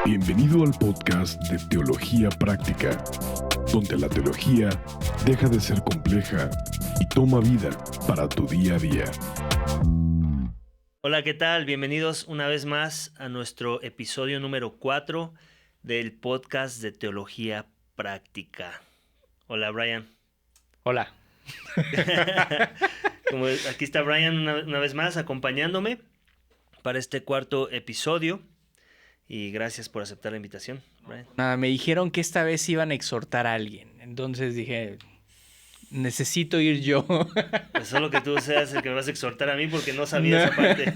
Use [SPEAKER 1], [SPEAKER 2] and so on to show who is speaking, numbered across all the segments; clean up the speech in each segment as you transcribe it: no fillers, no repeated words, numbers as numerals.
[SPEAKER 1] Bienvenido al podcast de Teología Práctica, donde la teología deja de ser compleja y toma vida para tu día a día.
[SPEAKER 2] Hola, ¿qué tal? Bienvenidos una vez más a nuestro episodio número 4 del podcast de Teología Práctica. Hola, Brian.
[SPEAKER 3] Hola.
[SPEAKER 2] Aquí está Brian una vez más acompañándome para este cuarto episodio. Y gracias por aceptar la invitación, Brian.
[SPEAKER 3] Nada, me dijeron que esta vez iban a exhortar a alguien. Entonces dije, necesito ir yo.
[SPEAKER 2] Pues solo que tú seas el que me vas a exhortar a mí porque no sabía esa parte.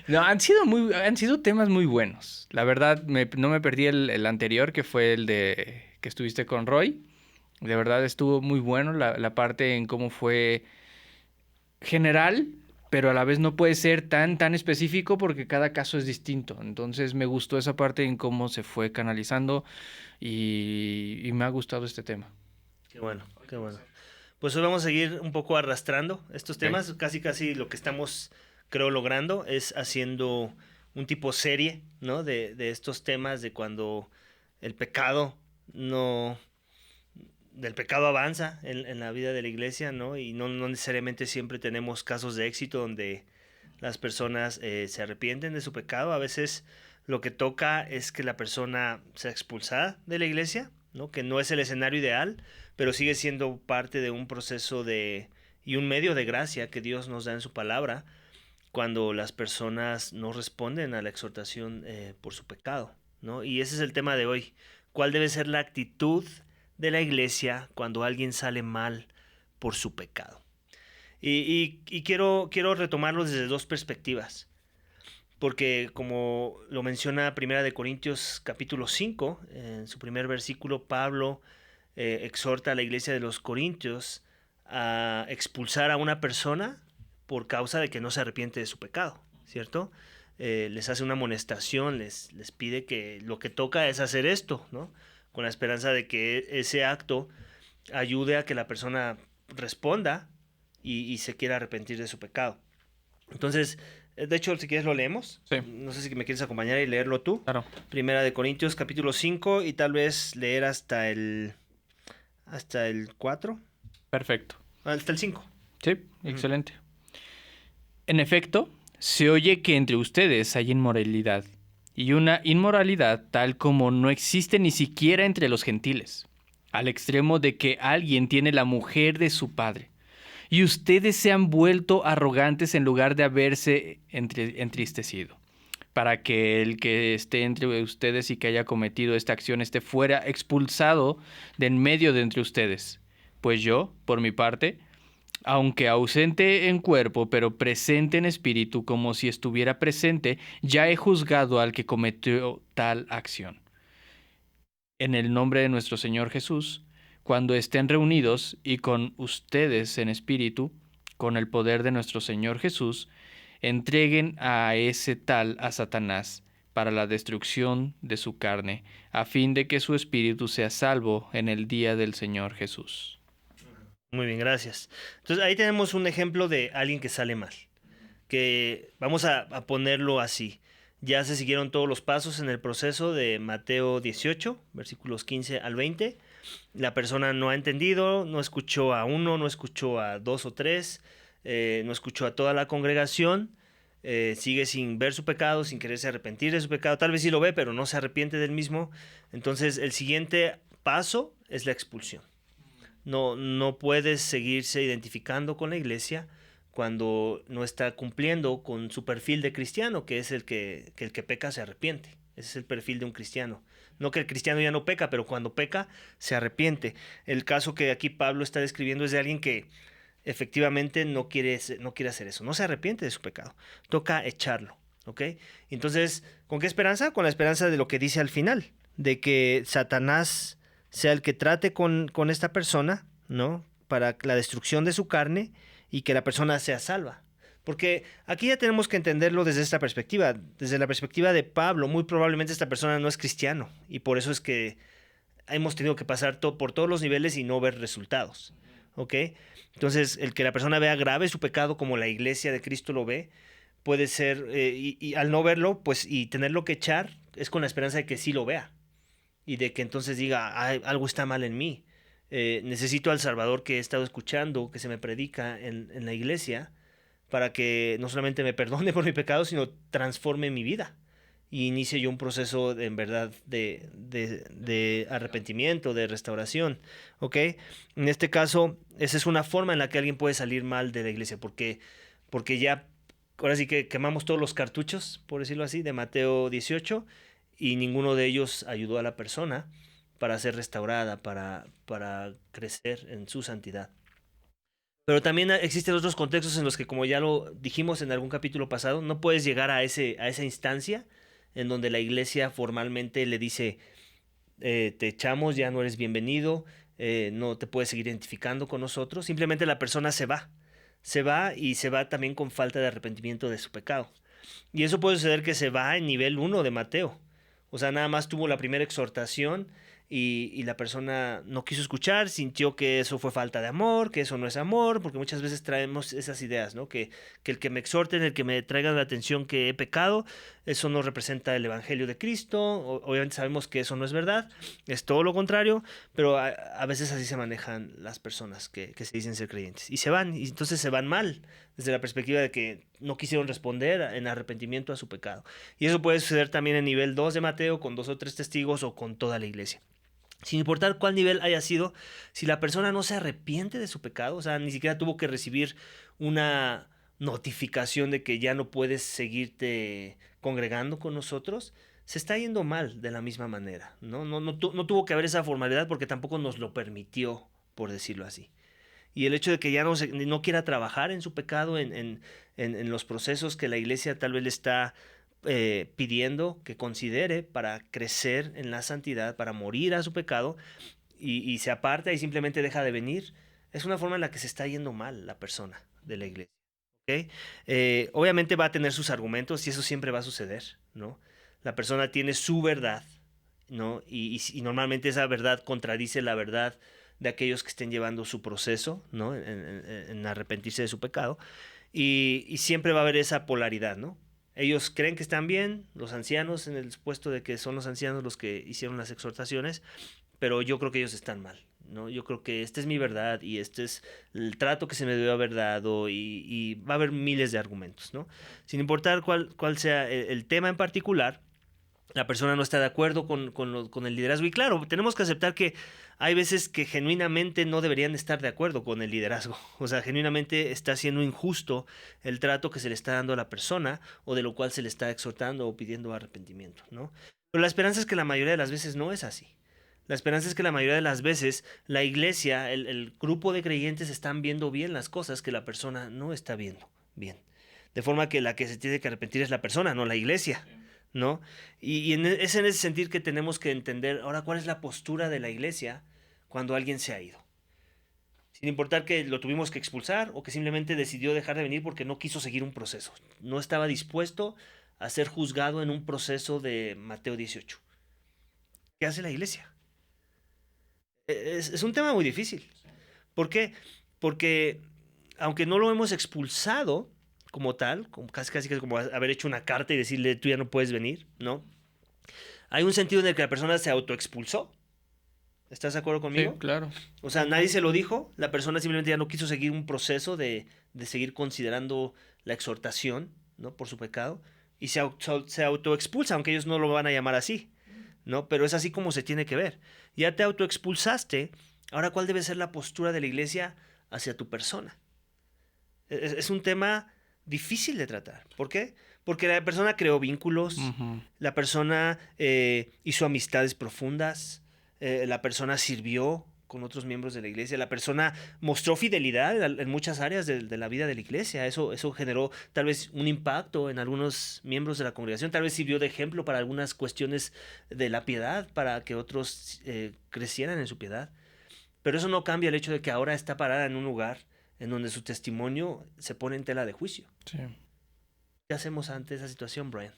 [SPEAKER 3] No, han sido temas muy buenos. La verdad, no me perdí el anterior, que fue el de que estuviste con Roy. De verdad estuvo muy bueno la parte en cómo fue general, pero a la vez no puede ser tan específico porque cada caso es distinto. Entonces me gustó esa parte en cómo se fue canalizando y me ha gustado este tema.
[SPEAKER 2] Qué bueno, qué bueno. Pues hoy vamos a seguir un poco arrastrando estos temas.
[SPEAKER 3] Okay.
[SPEAKER 2] Casi lo que estamos, creo, logrando es haciendo un tipo serie, ¿no? De estos temas de cuando el pecado del pecado avanza en la vida de la iglesia, ¿no? Y no necesariamente siempre tenemos casos de éxito donde las personas se arrepienten de su pecado. A veces lo que toca es que la persona sea expulsada de la iglesia, ¿no? Que no es el escenario ideal, pero sigue siendo parte de un proceso y un medio de gracia que Dios nos da en su palabra cuando las personas no responden a la exhortación por su pecado, ¿no? Y ese es el tema de hoy. ¿Cuál debe ser la actitud de la iglesia cuando alguien sale mal por su pecado? Y quiero retomarlo desde dos perspectivas, porque como lo menciona 1 Corintios capítulo 5, en su primer versículo, Pablo exhorta a la iglesia de los Corintios a expulsar a una persona por causa de que no se arrepiente de su pecado, ¿cierto? Les hace una amonestación, les pide que lo que toca es hacer esto, ¿no? Con la esperanza de que ese acto ayude a que la persona responda y se quiera arrepentir de su pecado. Entonces, de hecho, si quieres lo leemos.
[SPEAKER 3] Sí.
[SPEAKER 2] No sé si me quieres acompañar y leerlo tú.
[SPEAKER 3] Claro.
[SPEAKER 2] 1 Corintios capítulo 5 y tal vez leer hasta el 4.
[SPEAKER 3] Perfecto.
[SPEAKER 2] Hasta el 5.
[SPEAKER 3] Sí, excelente. En efecto, se oye que entre ustedes hay inmoralidad, y una inmoralidad tal como no existe ni siquiera entre los gentiles, al extremo de que alguien tiene la mujer de su padre. Y ustedes se han vuelto arrogantes en lugar de haberse entristecido, para que el que esté entre ustedes y que haya cometido esta acción esté fuera, expulsado de en medio de entre ustedes. Pues yo, por mi parte, aunque ausente en cuerpo, pero presente en espíritu, como si estuviera presente, ya he juzgado al que cometió tal acción. En el nombre de nuestro Señor Jesús, cuando estén reunidos y con ustedes en espíritu, con el poder de nuestro Señor Jesús, entreguen a ese tal a Satanás para la destrucción de su carne, a fin de que su espíritu sea salvo en el día del Señor Jesús.
[SPEAKER 2] Muy bien, gracias. Entonces ahí tenemos un ejemplo de alguien que sale mal, que vamos a ponerlo así. Ya se siguieron todos los pasos en el proceso de Mateo 18, versículos 15 al 20. La persona no ha entendido, no escuchó a uno, no escuchó a dos o tres, no escuchó a toda la congregación, sigue sin ver su pecado, sin quererse arrepentir de su pecado. Tal vez sí lo ve, pero no se arrepiente del mismo. Entonces el siguiente paso es la expulsión. No puedes seguirse identificando con la iglesia cuando no está cumpliendo con su perfil de cristiano, que es el que peca se arrepiente. Ese es el perfil de un cristiano. No que el cristiano ya no peca, pero cuando peca se arrepiente. El caso que aquí Pablo está describiendo es de alguien que efectivamente no quiere hacer eso. No se arrepiente de su pecado. Toca echarlo, ¿ok? Entonces, ¿con qué esperanza? Con la esperanza de lo que dice al final, de que Satanás sea el que trate con esta persona, ¿no? Para la destrucción de su carne y que la persona sea salva. Porque aquí ya tenemos que entenderlo desde esta perspectiva. Desde la perspectiva de Pablo, muy probablemente esta persona no es cristiano. Y por eso es que hemos tenido que pasar por todos los niveles y no ver resultados. ¿Ok? Entonces, el que la persona vea grave su pecado como la iglesia de Cristo lo ve, puede ser, y al no verlo, pues, y tenerlo que echar, es con la esperanza de que sí lo vea y de que entonces diga: "Ay, algo está mal en mí. Necesito al Salvador que he estado escuchando, que se me predica en la iglesia, para que no solamente me perdone por mi pecado, sino transforme mi vida y inicie yo un proceso en verdad de arrepentimiento, de restauración". ¿Ok? En este caso, esa es una forma en la que alguien puede salir mal de la iglesia, porque ya, ahora sí que quemamos todos los cartuchos, por decirlo así, de Mateo 18, y ninguno de ellos ayudó a la persona para ser restaurada, para crecer en su santidad. Pero también existen otros contextos en los que, como ya lo dijimos en algún capítulo pasado, no puedes llegar a esa instancia en donde la iglesia formalmente le dice: te echamos, ya no eres bienvenido, no te puedes seguir identificando con nosotros". Simplemente la persona se va y se va también con falta de arrepentimiento de su pecado. Y eso puede suceder que se va en nivel 1 de Mateo. O sea, nada más tuvo la primera exhortación y la persona no quiso escuchar, sintió que eso fue falta de amor, que eso no es amor, porque muchas veces traemos esas ideas, ¿no? Que el que me exhorten, el que me traiga la atención que he pecado, eso no representa el Evangelio de Cristo. Obviamente sabemos que eso no es verdad, es todo lo contrario, pero a veces así se manejan las personas que se dicen ser creyentes. Y se van, y entonces se van mal, desde la perspectiva de que no quisieron responder en arrepentimiento a su pecado. Y eso puede suceder también en nivel 2 de Mateo, con 2 o 3 testigos o con toda la iglesia. Sin importar cuál nivel haya sido, si la persona no se arrepiente de su pecado, o sea, ni siquiera tuvo que recibir una notificación de que ya no puedes seguirte congregando con nosotros, se está yendo mal de la misma manera, ¿no? No tuvo que haber esa formalidad porque tampoco nos lo permitió, por decirlo así. Y el hecho de que ya no quiera trabajar en su pecado, en los procesos que la iglesia tal vez le está pidiendo que considere para crecer en la santidad, para morir a su pecado, y se aparta y simplemente deja de venir, es una forma en la que se está yendo mal la persona de la iglesia. ¿Ok? Obviamente va a tener sus argumentos y eso siempre va a suceder, ¿no? La persona tiene su verdad, ¿no? Y normalmente esa verdad contradice la verdad de aquellos que estén llevando su proceso, ¿no? En arrepentirse de su pecado. Y siempre va a haber esa polaridad, ¿no? Ellos creen que están bien, los ancianos, en el supuesto de que son los ancianos los que hicieron las exhortaciones, pero yo creo que ellos están mal, ¿no? Yo creo que esta es mi verdad y este es el trato que se me debió haber dado, y va a haber miles de argumentos, ¿no? Sin importar cuál sea el tema en particular, la persona no está de acuerdo con el liderazgo. Y claro, tenemos que aceptar que hay veces que genuinamente no deberían estar de acuerdo con el liderazgo. O sea, genuinamente está siendo injusto el trato que se le está dando a la persona, o de lo cual se le está exhortando o pidiendo arrepentimiento, ¿no? Pero la esperanza es que la mayoría de las veces no es así. La esperanza es que la mayoría de las veces la iglesia, el grupo de creyentes, están viendo bien las cosas que la persona no está viendo bien. De forma que la que se tiene que arrepentir es la persona, no la iglesia, ¿no? Y es en ese sentido que tenemos que entender ahora cuál es la postura de la iglesia cuando alguien se ha ido. Sin importar que lo tuvimos que expulsar o que simplemente decidió dejar de venir porque no quiso seguir un proceso. No estaba dispuesto a ser juzgado en un proceso de Mateo 18. ¿Qué hace la iglesia? Es un tema muy difícil. ¿Por qué? Porque aunque no lo hemos expulsado como tal, casi como haber hecho una carta y decirle: tú ya no puedes venir, ¿no? Hay un sentido en el que la persona se autoexpulsó. ¿Estás de acuerdo conmigo?
[SPEAKER 3] Sí, claro.
[SPEAKER 2] O sea, nadie se lo dijo, la persona simplemente ya no quiso seguir un proceso de seguir considerando la exhortación, ¿no? Por su pecado, y se autoexpulsa, aunque ellos no lo van a llamar así, ¿no? Pero es así como se tiene que ver. Ya te autoexpulsaste, ahora ¿cuál debe ser la postura de la iglesia hacia tu persona? Es un tema difícil de tratar. ¿Por qué? Porque la persona creó vínculos, la persona hizo amistades profundas, la persona sirvió con otros miembros de la iglesia, la persona mostró fidelidad en muchas áreas de la vida de la iglesia. Eso generó tal vez un impacto en algunos miembros de la congregación, tal vez sirvió de ejemplo para algunas cuestiones de la piedad, para que otros crecieran en su piedad. Pero eso no cambia el hecho de que ahora está parada en un lugar en donde su testimonio se pone en tela de juicio.
[SPEAKER 3] Sí.
[SPEAKER 2] ¿Qué hacemos ante esa situación, Brian?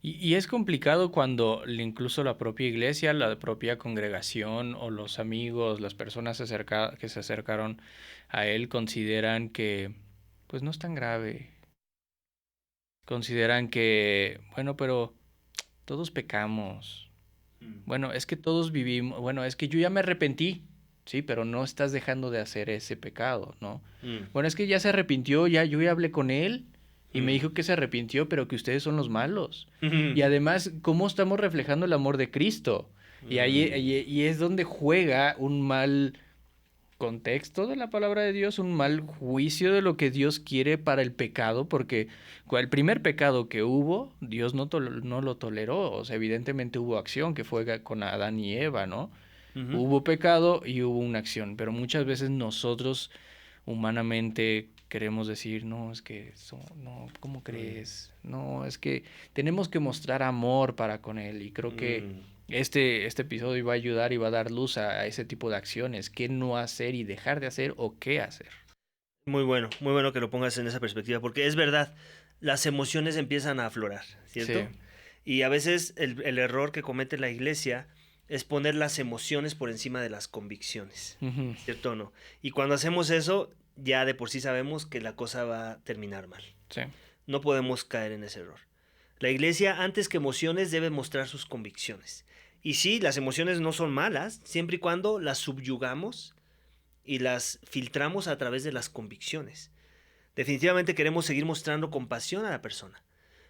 [SPEAKER 3] Y es complicado cuando incluso la propia iglesia, la propia congregación o los amigos, las personas que se acercaron a él consideran que pues no es tan grave. Consideran que, bueno, pero todos pecamos. Bueno, es que todos vivimos, bueno, es que yo ya me arrepentí, sí, pero no estás dejando de hacer ese pecado, ¿no? Bueno, es que ya se arrepintió, yo ya hablé con él y me dijo que se arrepintió, pero que ustedes son los malos. Y además, ¿cómo estamos reflejando el amor de Cristo? Y ahí y es donde juega un mal contexto de la palabra de Dios, un mal juicio de lo que Dios quiere para el pecado, porque el primer pecado que hubo, Dios no lo toleró, o sea, evidentemente hubo acción, que fue con Adán y Eva, ¿no? Hubo pecado y hubo una acción, pero muchas veces nosotros humanamente queremos decir, no, es que, no, ¿cómo crees? No, es que tenemos que mostrar amor para con él, y creo que este episodio va a ayudar y va a dar luz a ese tipo de acciones, qué no hacer y dejar de hacer o qué hacer.
[SPEAKER 2] Muy bueno que lo pongas en esa perspectiva, porque es verdad, las emociones empiezan a aflorar, ¿cierto?
[SPEAKER 3] Sí.
[SPEAKER 2] Y a veces el error que comete la iglesia es poner las emociones por encima de las convicciones, ¿cierto o no? Y cuando hacemos eso, ya de por sí sabemos que la cosa va a terminar mal.
[SPEAKER 3] Sí.
[SPEAKER 2] No podemos caer en ese error. La iglesia, antes que emociones, debe mostrar sus convicciones. Y sí, las emociones no son malas, siempre y cuando las subyugamos y las filtramos a través de las convicciones. Definitivamente queremos seguir mostrando compasión a la persona,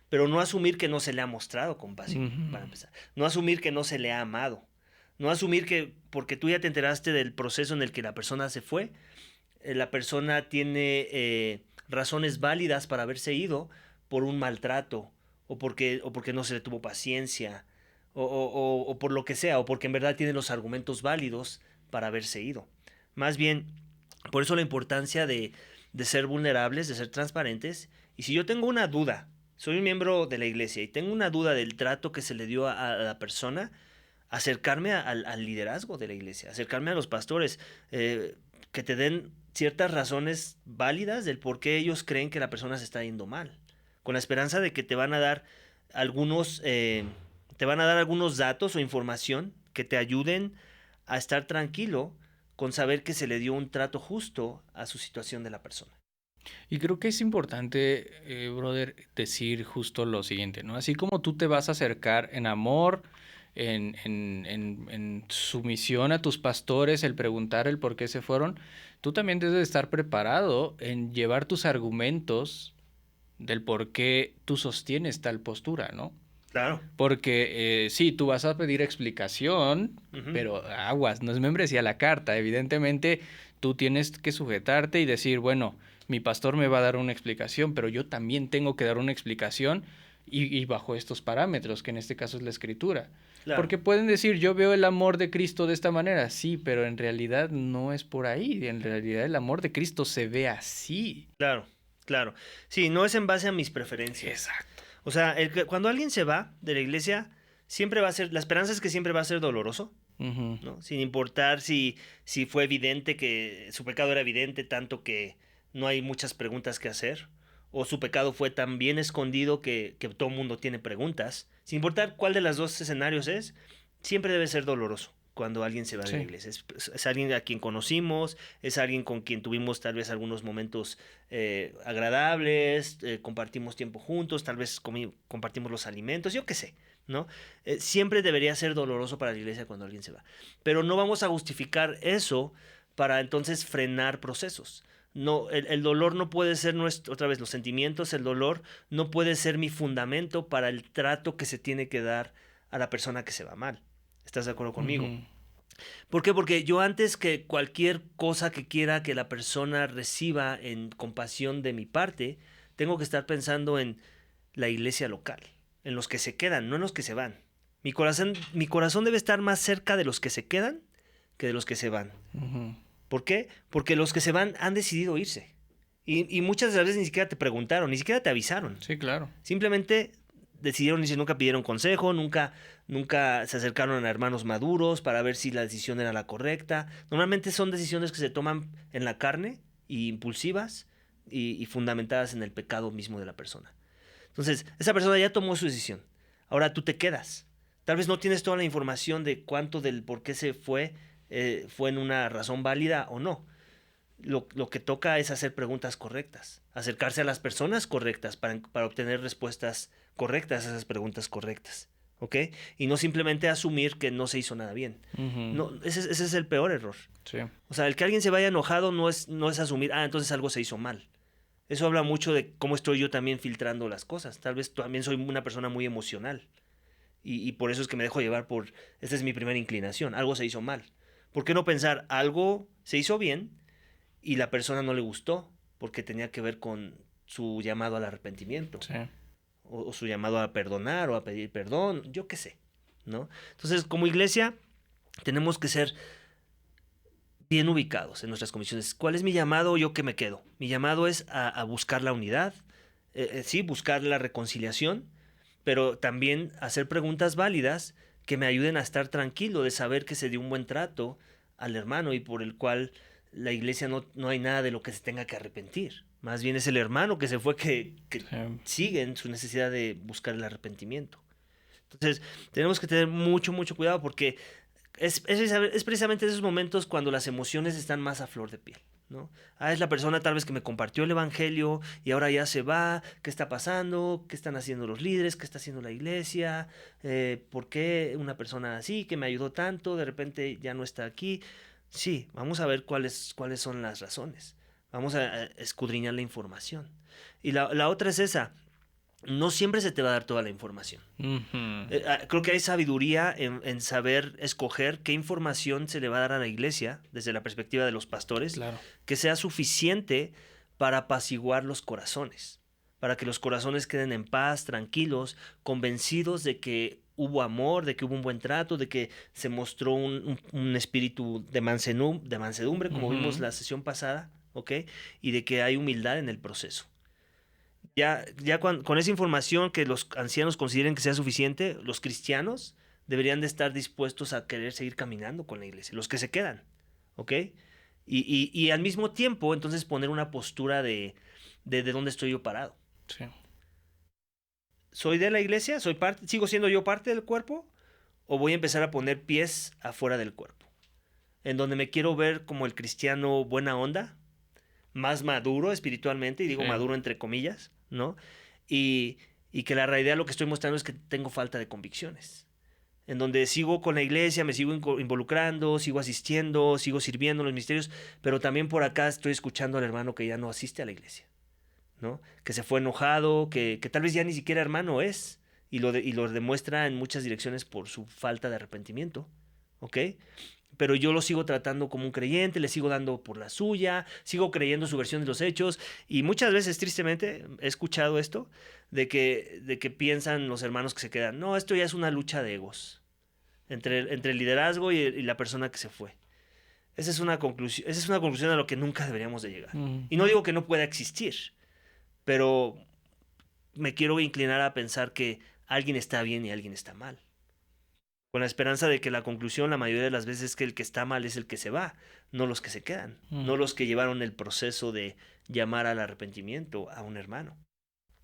[SPEAKER 2] pero no asumir que no se le ha mostrado compasión, para empezar. No asumir que no se le ha amado. No asumir que porque tú ya te enteraste del proceso en el que la persona se fue, la persona tiene razones válidas para haberse ido por un maltrato, o porque no se le tuvo paciencia, o por lo que sea, o porque en verdad tiene los argumentos válidos para haberse ido. Más bien, por eso la importancia de ser vulnerables, de ser transparentes. Y si yo tengo una duda, soy un miembro de la iglesia y tengo una duda del trato que se le dio a la persona, acercarme al liderazgo de la iglesia, acercarme a los pastores, que te den ciertas razones válidas del por qué ellos creen que la persona se está yendo mal, con la esperanza de que te van a dar algunos datos o información que te ayuden a estar tranquilo con saber que se le dio un trato justo a su situación de la persona.
[SPEAKER 3] Y creo que es importante, brother, decir justo lo siguiente, ¿no? Así como tú te vas a acercar en amor, en sumisión a tus pastores, el preguntar el por qué se fueron, tú también debes estar preparado en llevar tus argumentos del por qué tú sostienes tal postura, ¿no?
[SPEAKER 2] Claro.
[SPEAKER 3] Porque sí, tú vas a pedir explicación, pero aguas, no es membresía a la carta. Evidentemente, tú tienes que sujetarte y decir, bueno, mi pastor me va a dar una explicación, pero yo también tengo que dar una explicación y bajo estos parámetros, que en este caso es la escritura. Claro. Porque pueden decir, yo veo el amor de Cristo de esta manera, sí, pero en realidad no es por ahí. En realidad el amor de Cristo se ve así.
[SPEAKER 2] Claro. Sí, no es en base a mis preferencias.
[SPEAKER 3] Exacto.
[SPEAKER 2] O sea, cuando alguien se va de la iglesia, siempre va a ser, la esperanza es que siempre va a ser doloroso, ¿no? Sin importar si fue evidente que su pecado era evidente, tanto que no hay muchas preguntas que hacer, o su pecado fue tan bien escondido que todo el mundo tiene preguntas. Sin importar cuál de los dos escenarios es, siempre debe ser doloroso cuando alguien se va de la iglesia. Es alguien a quien conocimos, es alguien con quien tuvimos tal vez algunos momentos agradables, compartimos tiempo juntos, tal vez compartimos los alimentos, yo qué sé, ¿no? Siempre debería ser doloroso para la iglesia cuando alguien se va. Pero no vamos a justificar eso para entonces frenar procesos. No, el dolor no puede ser otra vez, los sentimientos, el dolor no puede ser mi fundamento para el trato que se tiene que dar a la persona que se va mal. ¿Estás de acuerdo conmigo? ¿Por qué? Porque yo antes que cualquier cosa que quiera que la persona reciba en compasión de mi parte, tengo que estar pensando en la iglesia local, en los que se quedan, no en los que se van. Mi corazón debe estar más cerca de los que se quedan que de los que se van. ¿Por qué? Porque los que se van han decidido irse. Y muchas de las veces ni siquiera te preguntaron, ni siquiera te avisaron.
[SPEAKER 3] Sí, claro.
[SPEAKER 2] Simplemente decidieron irse, nunca pidieron consejo, nunca se acercaron a hermanos maduros para ver si la decisión era la correcta. Normalmente son decisiones que se toman en la carne, y impulsivas y fundamentadas en el pecado mismo de la persona. Entonces, esa persona ya tomó su decisión. Ahora tú te quedas. Tal vez no tienes toda la información de cuánto del por qué se fue en una razón válida o no. Lo que toca es hacer preguntas correctas, acercarse a las personas correctas para obtener respuestas correctas a esas preguntas correctas, ¿ok? Y no simplemente asumir que no se hizo nada bien. No, ese es el peor error.
[SPEAKER 3] Sí.
[SPEAKER 2] O sea, el que alguien se vaya enojado no es asumir, entonces algo se hizo mal. Eso habla mucho de cómo estoy yo también filtrando las cosas. Tal vez también soy una persona muy emocional. Y por eso es que me dejo llevar por, esta es mi primera inclinación, algo se hizo mal. ¿Por qué no pensar, algo se hizo bien y la persona no le gustó? Porque tenía que ver con su llamado al arrepentimiento.
[SPEAKER 3] Sí.
[SPEAKER 2] O su llamado a perdonar o a pedir perdón, yo qué sé, ¿no? Entonces, como iglesia, tenemos que ser bien ubicados en nuestras convicciones. ¿Cuál es mi llamado? ¿Yo qué me quedo? Mi llamado es a buscar la unidad, sí, buscar la reconciliación, pero también hacer preguntas válidas que me ayuden a estar tranquilo de saber que se dio un buen trato al hermano y por el cual la iglesia no hay nada de lo que se tenga que arrepentir. Más bien es el hermano que se fue que
[SPEAKER 3] Sí.
[SPEAKER 2] sigue en su necesidad de buscar el arrepentimiento. Entonces, tenemos que tener mucho, mucho cuidado porque es precisamente en esos momentos cuando las emociones están más a flor de piel, ¿no? Es la persona tal vez que me compartió el evangelio y ahora ya se va. ¿Qué está pasando? ¿Qué están haciendo los líderes? ¿Qué está haciendo la iglesia? ¿Por qué una persona así que me ayudó tanto de repente ya no está aquí? Sí, vamos a ver cuáles son las razones. Vamos a escudriñar la información. Y la otra es esa. No siempre se te va a dar toda la información. Creo que hay sabiduría en saber escoger qué información se le va a dar a la iglesia desde la perspectiva de los pastores,
[SPEAKER 3] Claro.
[SPEAKER 2] que sea suficiente para apaciguar los corazones, para que los corazones queden en paz, tranquilos, convencidos de que hubo amor, de que hubo un buen trato, de que se mostró un espíritu de mansedumbre, como vimos la sesión pasada, ¿ok? Y de que hay humildad en el proceso. Ya con esa información que los ancianos consideren que sea suficiente, los cristianos deberían de estar dispuestos a querer seguir caminando con la iglesia, los que se quedan, ¿ok? Y al mismo tiempo, entonces, poner una postura de dónde estoy yo parado.
[SPEAKER 3] Sí.
[SPEAKER 2] ¿Soy de la iglesia? ¿Sigo siendo yo parte del cuerpo? ¿O voy a empezar a poner pies afuera del cuerpo? En donde me quiero ver como el cristiano buena onda, más maduro espiritualmente, y digo
[SPEAKER 3] Sí.
[SPEAKER 2] maduro entre comillas, ¿no? Y que la realidad lo que estoy mostrando es que tengo falta de convicciones. En donde sigo con la iglesia, me sigo involucrando, sigo asistiendo, sigo sirviendo en los ministerios, pero también por acá estoy escuchando al hermano que ya no asiste a la iglesia, ¿no? Que se fue enojado, que tal vez ya ni siquiera hermano es, y lo demuestra en muchas direcciones por su falta de arrepentimiento, ¿ok? Pero yo lo sigo tratando como un creyente, le sigo dando por la suya, sigo creyendo su versión de los hechos, y muchas veces, tristemente, he escuchado esto, de que piensan los hermanos que se quedan, no, esto ya es una lucha de egos, entre el liderazgo y la persona que se fue. Esa es una conclusión a lo que nunca deberíamos de llegar. Y no digo que no pueda existir, pero me quiero inclinar a pensar que alguien está bien y alguien está mal. Con la esperanza de que la conclusión la mayoría de las veces es que el que está mal es el que se va, no los que se quedan, no los que llevaron el proceso de llamar al arrepentimiento a un hermano.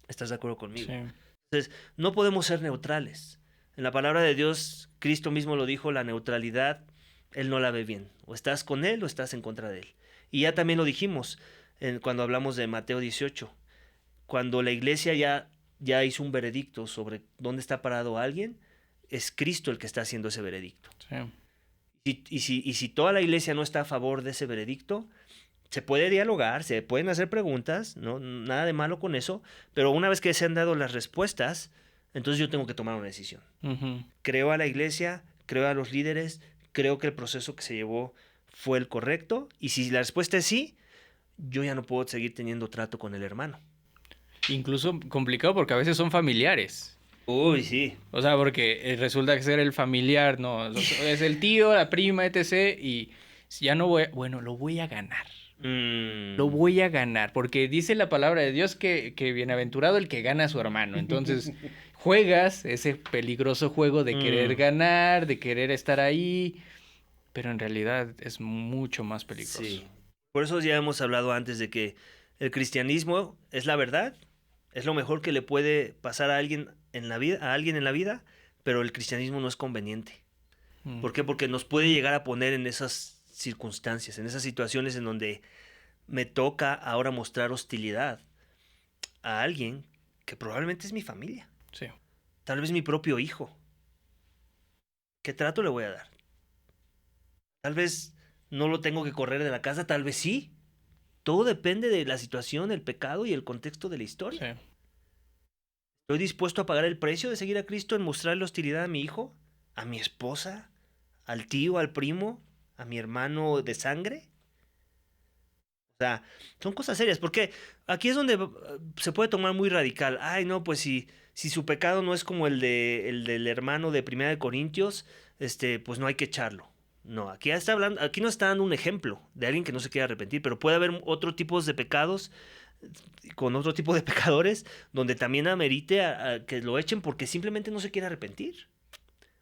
[SPEAKER 2] ¿Estás de acuerdo conmigo?
[SPEAKER 3] Sí.
[SPEAKER 2] Entonces, no podemos ser neutrales. En la palabra de Dios, Cristo mismo lo dijo, la neutralidad, Él no la ve bien. O estás con Él o estás en contra de Él. Y ya también lo dijimos cuando hablamos de Mateo 18. Cuando la iglesia ya hizo un veredicto sobre dónde está parado alguien, es Cristo el que está haciendo ese veredicto.
[SPEAKER 3] Sí.
[SPEAKER 2] Y si toda la iglesia no está a favor de ese veredicto, se puede dialogar, se pueden hacer preguntas, ¿no? Nada de malo con eso, pero una vez que se han dado las respuestas, entonces yo tengo que tomar una decisión. Creo a la iglesia, creo a los líderes, creo que el proceso que se llevó fue el correcto, y si la respuesta es sí, yo ya no puedo seguir teniendo trato con el hermano.
[SPEAKER 3] Incluso complicado porque a veces son familiares.
[SPEAKER 2] Uy, sí.
[SPEAKER 3] O sea, porque resulta que ser el familiar, no, es el tío, la prima, etc. Y ya no voy, bueno, lo voy a ganar. Lo voy a ganar, porque dice la palabra de Dios que bienaventurado el que gana a su hermano. Entonces, juegas ese peligroso juego de querer ganar, de querer estar ahí, pero en realidad es mucho más peligroso.
[SPEAKER 2] Sí. Por eso ya hemos hablado antes de que el cristianismo es la verdad, es lo mejor que le puede pasar a alguien en la vida, pero el cristianismo no es conveniente. ¿Por qué? Porque nos puede llegar a poner en esas circunstancias, en esas situaciones en donde me toca ahora mostrar hostilidad a alguien que probablemente es mi familia.
[SPEAKER 3] Sí.
[SPEAKER 2] Tal vez mi propio hijo. ¿Qué trato le voy a dar? Tal vez no lo tengo que correr de la casa, tal vez sí. Todo depende de la situación, el pecado y el contexto de la historia.
[SPEAKER 3] Sí.
[SPEAKER 2] ¿Estoy dispuesto a pagar el precio de seguir a Cristo en mostrarle hostilidad a mi hijo, a mi esposa, al tío, al primo, a mi hermano de sangre? O sea, son cosas serias, porque aquí es donde se puede tomar muy radical. Ay, no, pues si su pecado no es como el del hermano de Primera de Corintios, pues no hay que echarlo. No, aquí está hablando, aquí no está dando un ejemplo de alguien que no se quiere arrepentir, pero puede haber otro tipos de pecados con otro tipo de pecadores donde también amerite a que lo echen porque simplemente no se quiere arrepentir.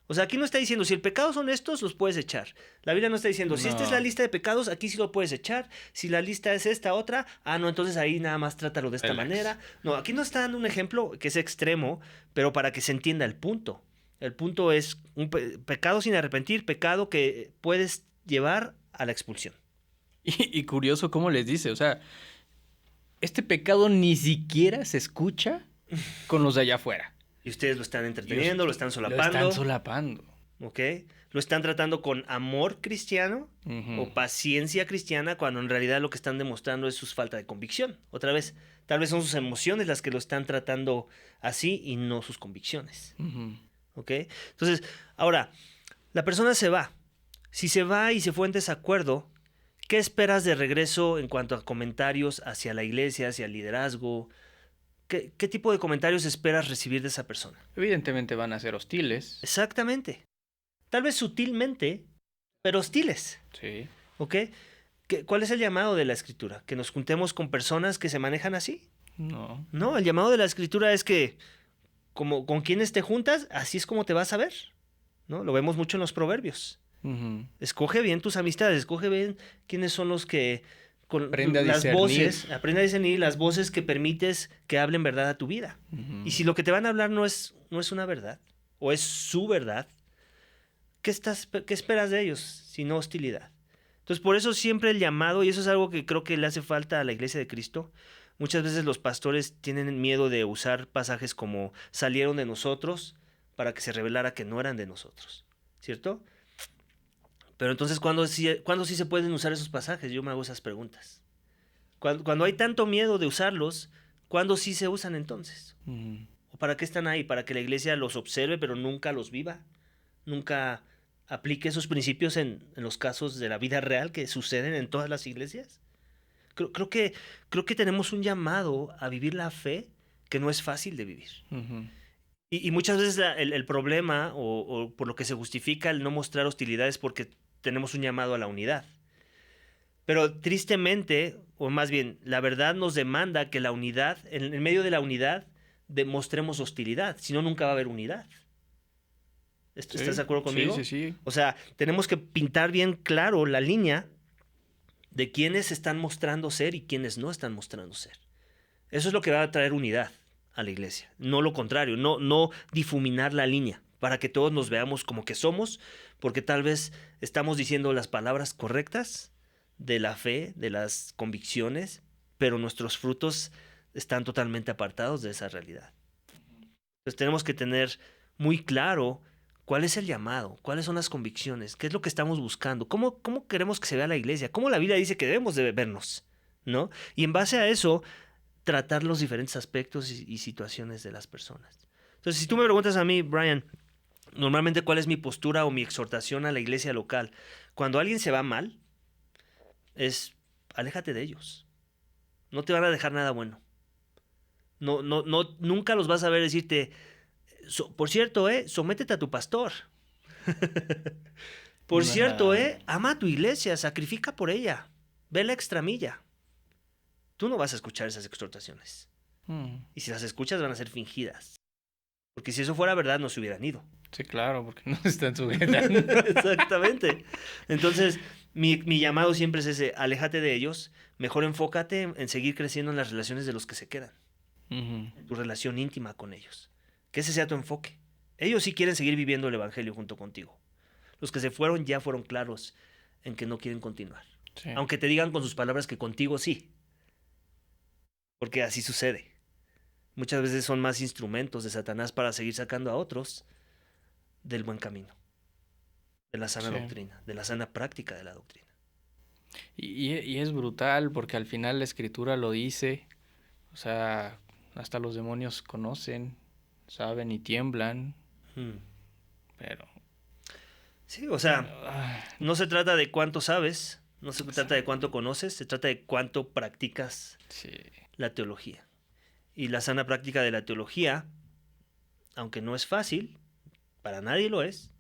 [SPEAKER 2] O sea, aquí no está diciendo, si el pecado son estos, los puedes echar. La Biblia no está diciendo, si esta es la
[SPEAKER 3] No.
[SPEAKER 2] lista de pecados, aquí sí lo puedes echar. Si la lista es esta otra, no, entonces ahí nada más trátalo de esta
[SPEAKER 3] Relax.
[SPEAKER 2] manera. No, aquí no está dando un ejemplo que es extremo, pero para que se entienda el punto. El punto es un pecado sin arrepentir, pecado que puedes llevar a la expulsión.
[SPEAKER 3] Y curioso cómo les dice, o sea, este pecado ni siquiera se escucha con los de allá afuera.
[SPEAKER 2] Y ustedes lo están entreteniendo, lo están
[SPEAKER 3] Lo
[SPEAKER 2] solapando.
[SPEAKER 3] están solapando.
[SPEAKER 2] ¿Ok? Lo están tratando con amor cristiano
[SPEAKER 3] Ujú.
[SPEAKER 2] o paciencia cristiana cuando en realidad lo que están demostrando es su falta de convicción. Otra vez, tal vez son sus emociones las que lo están tratando así y no sus convicciones.
[SPEAKER 3] Ujú.
[SPEAKER 2] ¿Ok? Entonces, ahora, la persona se va. Si se va y se fue en desacuerdo, ¿qué esperas de regreso en cuanto a comentarios hacia la iglesia, hacia el liderazgo? ¿Qué tipo de comentarios esperas recibir de esa persona?
[SPEAKER 3] Evidentemente van a ser hostiles.
[SPEAKER 2] Exactamente. Tal vez sutilmente, pero hostiles.
[SPEAKER 3] Sí.
[SPEAKER 2] ¿Ok? ¿Cuál es el llamado de la escritura? ¿Que nos juntemos con personas que se manejan así?
[SPEAKER 3] No.
[SPEAKER 2] No, el llamado de la escritura es que como con quienes te juntas, así es como te vas a ver. ¿No? Lo vemos mucho en los proverbios.
[SPEAKER 3] Ujú.
[SPEAKER 2] Escoge bien tus amistades, escoge bien quiénes son los que con
[SPEAKER 3] Aprende a
[SPEAKER 2] las
[SPEAKER 3] discernir.
[SPEAKER 2] voces, aprende a discernir las voces que permites que hablen verdad a tu vida.
[SPEAKER 3] Ujú.
[SPEAKER 2] Y si lo que te van a hablar no es una verdad, o es su verdad, ¿qué esperas de ellos si no hostilidad? Entonces, por eso siempre el llamado, y eso es algo que creo que le hace falta a la iglesia de Cristo. Muchas veces los pastores tienen miedo de usar pasajes como salieron de nosotros para que se revelara que no eran de nosotros, ¿cierto? Pero entonces, ¿cuándo sí se pueden usar esos pasajes? Yo me hago esas preguntas. Cuando hay tanto miedo de usarlos, ¿cuándo sí se usan entonces?
[SPEAKER 3] Ujú.
[SPEAKER 2] ¿O para qué están ahí? ¿Para que la iglesia los observe pero nunca los viva? ¿Nunca aplique esos principios en los casos de la vida real que suceden en todas las iglesias? Creo que tenemos un llamado a vivir la fe que no es fácil de vivir.
[SPEAKER 3] Ujú.
[SPEAKER 2] Y muchas veces el problema o por lo que se justifica el no mostrar hostilidad es porque tenemos un llamado a la unidad. Pero tristemente, o más bien, la verdad nos demanda que la unidad, en medio de la unidad, demostremos hostilidad. Si no, nunca va a haber unidad. ¿Estás
[SPEAKER 3] Sí,
[SPEAKER 2] de acuerdo conmigo?
[SPEAKER 3] Sí, sí, sí.
[SPEAKER 2] O sea, tenemos que pintar bien claro la línea de quiénes están mostrando ser y quiénes no están mostrando ser. Eso es lo que va a traer unidad a la iglesia. No lo contrario, no difuminar la línea para que todos nos veamos como que somos, porque tal vez estamos diciendo las palabras correctas de la fe, de las convicciones, pero nuestros frutos están totalmente apartados de esa realidad. Entonces tenemos que tener muy claro cuál es el llamado, cuáles son las convicciones, qué es lo que estamos buscando, cómo queremos que se vea la iglesia, cómo la Biblia dice que debemos de vernos, ¿no? Y en base a eso, tratar los diferentes aspectos y situaciones de las personas. Entonces, si tú me preguntas a mí, Brian, normalmente cuál es mi postura o mi exhortación a la iglesia local, cuando alguien se va mal, es aléjate de ellos. No te van a dejar nada bueno. Nunca los vas a ver decirte, por cierto, sométete a tu pastor. Por cierto, ama a tu iglesia, sacrifica por ella, ve la extramilla. Tú no vas a escuchar esas exhortaciones. Y si las escuchas van a ser fingidas. Porque si eso fuera verdad, no se hubieran ido.
[SPEAKER 3] Sí, claro, porque no se están sujetando.
[SPEAKER 2] Exactamente. Entonces, mi llamado siempre es ese, aléjate de ellos, mejor enfócate en seguir creciendo en las relaciones de los que se quedan,
[SPEAKER 3] Ujú.
[SPEAKER 2] en tu relación íntima con ellos. Que ese sea tu enfoque. Ellos sí quieren seguir viviendo el evangelio junto contigo. Los que se fueron ya fueron claros en que no quieren continuar.
[SPEAKER 3] Sí.
[SPEAKER 2] Aunque te digan con sus palabras que contigo sí. Porque así sucede. Muchas veces son más instrumentos de Satanás para seguir sacando a otros del buen camino. de la sana
[SPEAKER 3] Sí.
[SPEAKER 2] doctrina, de la sana práctica de la doctrina.
[SPEAKER 3] Y es brutal porque al final la escritura lo dice, o sea, hasta los demonios conocen, saben y tiemblan, pero...
[SPEAKER 2] Sí, o sea,
[SPEAKER 3] ah,
[SPEAKER 2] no se trata de cuánto sabes, no se trata de cuánto conoces, se trata de cuánto practicas
[SPEAKER 3] sí,
[SPEAKER 2] la teología. Y la sana práctica de la teología, aunque no es fácil, para nadie lo es,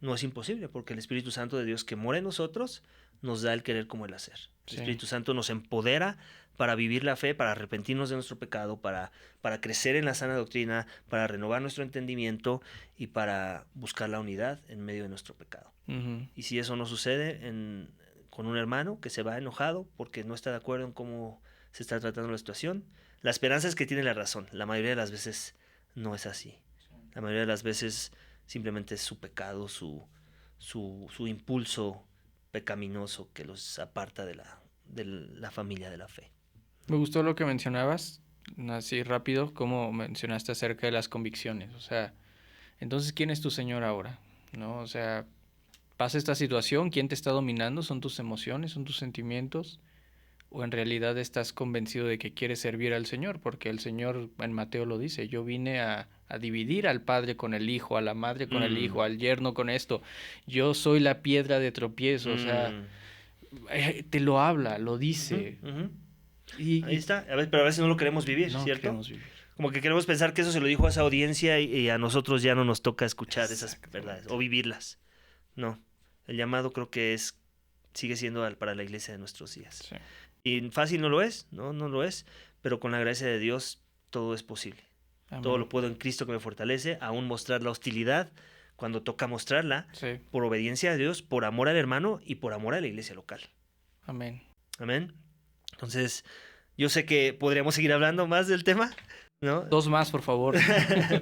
[SPEAKER 2] no es imposible, porque el Espíritu Santo de Dios que mora en nosotros nos da el querer como el hacer. El
[SPEAKER 3] Sí.
[SPEAKER 2] Espíritu Santo nos empodera para vivir la fe, para arrepentirnos de nuestro pecado, para crecer en la sana doctrina, para renovar nuestro entendimiento y para buscar la unidad en medio de nuestro pecado.
[SPEAKER 3] ujú,
[SPEAKER 2] Y si eso no sucede con un hermano que se va enojado porque no está de acuerdo en cómo se está tratando la situación, la esperanza es que tiene la razón. La mayoría de las veces no es así. La mayoría de las veces simplemente es su pecado, su impulso pecaminoso que los aparta de la familia de la fe.
[SPEAKER 3] Me gustó lo que mencionabas, así rápido, como mencionaste acerca de las convicciones. O sea, entonces, ¿quién es tu Señor ahora? ¿No? O sea, pasa esta situación, ¿quién te está dominando? ¿Son tus emociones? ¿Son tus sentimientos? ¿O en realidad estás convencido de que quieres servir al Señor? Porque el Señor en Mateo lo dice, yo vine a dividir al padre con el hijo, a la madre con el hijo, al yerno con esto. Yo soy la piedra de tropiezo, o sea, te lo habla, lo dice.
[SPEAKER 2] Ujú.
[SPEAKER 3] Y,
[SPEAKER 2] Ahí está. Pero a veces no lo queremos vivir,
[SPEAKER 3] no
[SPEAKER 2] ¿cierto?
[SPEAKER 3] queremos vivir.
[SPEAKER 2] Como que queremos pensar que eso se lo dijo a esa audiencia y a nosotros ya no nos toca escuchar esas
[SPEAKER 3] Exactamente.
[SPEAKER 2] verdades o vivirlas. No. El llamado creo que sigue siendo para la iglesia de nuestros días.
[SPEAKER 3] Sí.
[SPEAKER 2] Y fácil no lo es, no lo es, pero con la gracia de Dios todo es posible.
[SPEAKER 3] Amén.
[SPEAKER 2] Todo lo puedo en Cristo que me fortalece, aún mostrar la hostilidad cuando toca mostrarla,
[SPEAKER 3] Sí.
[SPEAKER 2] por obediencia a Dios, por amor al hermano y por amor a la iglesia local.
[SPEAKER 3] Amén.
[SPEAKER 2] Amén. Entonces, yo sé que podríamos seguir hablando más del tema, ¿no?
[SPEAKER 3] 2 más, por favor.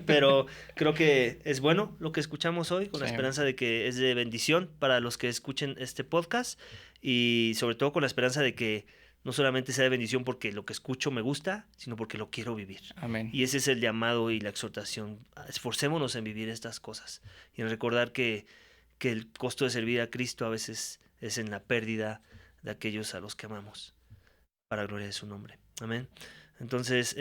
[SPEAKER 2] Pero creo que es bueno lo que escuchamos hoy, con la
[SPEAKER 3] Sí.
[SPEAKER 2] esperanza de que es de bendición para los que escuchen este podcast y sobre todo con la esperanza de que no solamente sea de bendición porque lo que escucho me gusta, sino porque lo quiero vivir.
[SPEAKER 3] Amén.
[SPEAKER 2] Y ese es el llamado y la exhortación. Esforcémonos en vivir estas cosas y en recordar que el costo de servir a Cristo a veces es en la pérdida de aquellos a los que amamos, para gloria de su nombre. Amén. Entonces,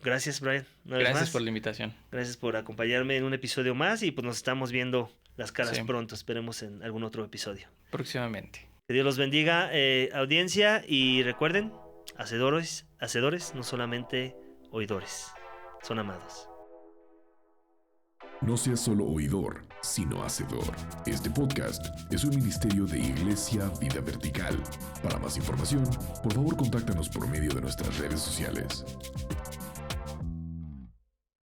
[SPEAKER 2] gracias, Brian. Una vez
[SPEAKER 3] Gracias
[SPEAKER 2] más.
[SPEAKER 3] por la invitación.
[SPEAKER 2] Gracias por acompañarme en un episodio más y pues nos estamos viendo las caras
[SPEAKER 3] Sí.
[SPEAKER 2] pronto. Esperemos en algún otro episodio.
[SPEAKER 3] Próximamente.
[SPEAKER 2] Que Dios los bendiga, audiencia, y recuerden, hacedores, no solamente oidores, son amados.
[SPEAKER 1] No seas solo oidor, sino hacedor. Este podcast es un ministerio de Iglesia Vida Vertical. Para más información, por favor contáctanos por medio de nuestras redes sociales.